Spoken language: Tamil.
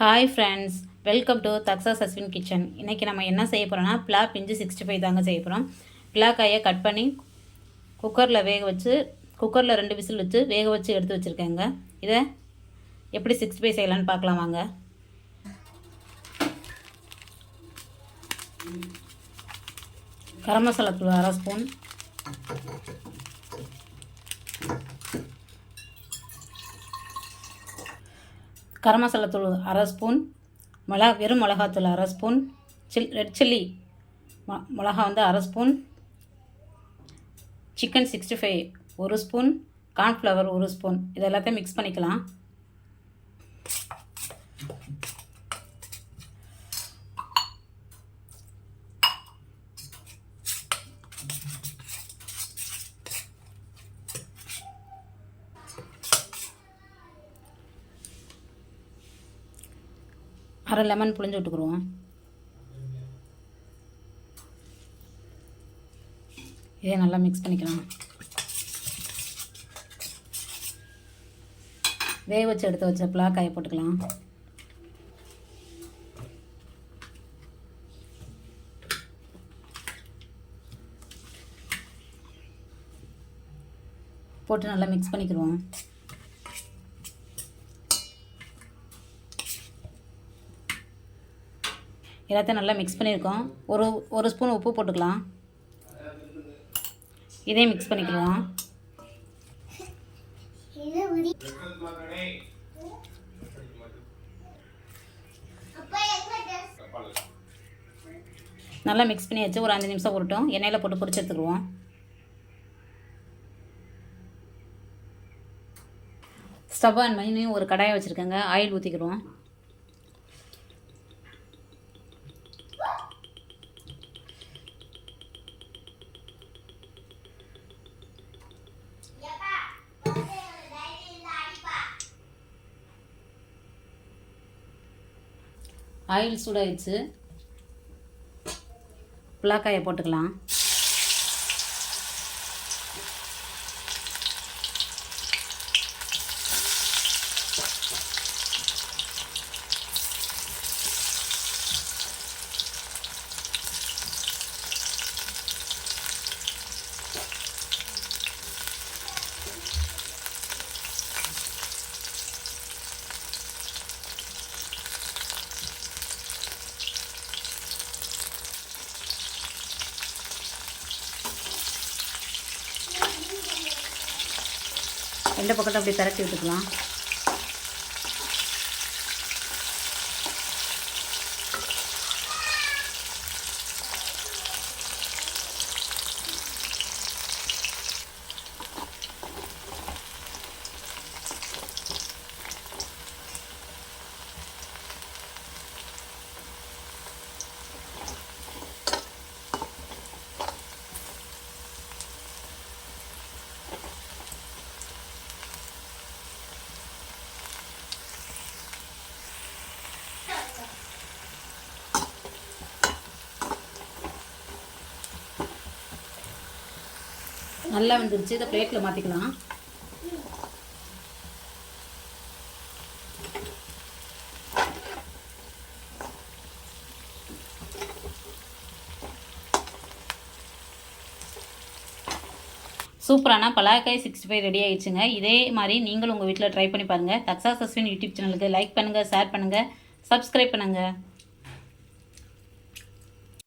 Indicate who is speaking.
Speaker 1: ஹாய் ஃப்ரெண்ட்ஸ், வெல்கம் டு தக்ஸா சஸ்வின் கிச்சன். இன்றைக்கி நம்ம என்ன செய்ய போகிறோன்னா பிளா பிஞ்சு 65 தாங்க செய்ய போகிறோம். பிளாக்காயை கட் பண்ணி குக்கரில் வேக வச்சு குக்கரில் 2 விசில் வச்சு வேக வச்சு எடுத்து வச்சுருக்கேங்க. இதை எப்படி 65 செய்யலான்னு பார்க்கலாம் வாங்க. கரம் மசாலா தூள் 1/2 ஸ்பூன், கரம் மசாலா தூள் 1/2 ஸ்பூன், வெறும் மிளகாத்தூள் 1/2 ஸ்பூன், ரெட் சில்லி மிளகா வந்து 1/2 spoon, chicken 65 1 spoon, cornflour 1 spoon. இது எல்லாத்தையும் மிக்ஸ் பண்ணிக்கலாம். அரை லெமன் புளிஞ்சு விட்டுக்குருவோம். இதே நல்லா மிக்ஸ் பண்ணிக்கலாம். வேக வச்சு எடுத்து வச்ச பிளாக்காயை போட்டுக்கலாம். போட்டு நல்லா மிக்ஸ் பண்ணிக்கிடுவோம். எல்லாத்தையும் நல்லா மிக்ஸ் பண்ணியிருக்கோம். ஒரு ஸ்பூன் உப்பு போட்டுக்கலாம். இதே மிக்ஸ் பண்ணிக்கலாம். நல்லா மிக்ஸ் பண்ணி வச்சு ஒரு 5 நிமிஷம் போட்டோம். எண்ணெயில் போட்டு பொரிச்சு எடுத்துக்குவோம். ஸ்டவ் ஆன் பண்ணி ஒரு கடாயை வச்சுருக்கேங்க. ஆயில் ஊற்றிக்கிறோம். ஆயில் சூடாகிடுச்சு. பிளாக்காயை போட்டுக்கலாம். ரெண்டு பக்கத்தை அப்படி திரட்டி விட்டுக்கலாம். நல்லா வந்துருச்சு. இதை பிளேட்டில் மாற்றிக்கலாம். சூப்பரான பலாக்காய் 65 ரெடி ஆகிடுச்சுங்க. இதே மாதிரி நீங்களும் உங்கள் வீட்டில் ட்ரை பண்ணி பாருங்கள். தக்ஸா சஸ்வின் யூடியூப் சேனலுக்கு லைக் பண்ணுங்கள், ஷேர் பண்ணுங்கள், சப்ஸ்கிரைப் பண்ணுங்கள்.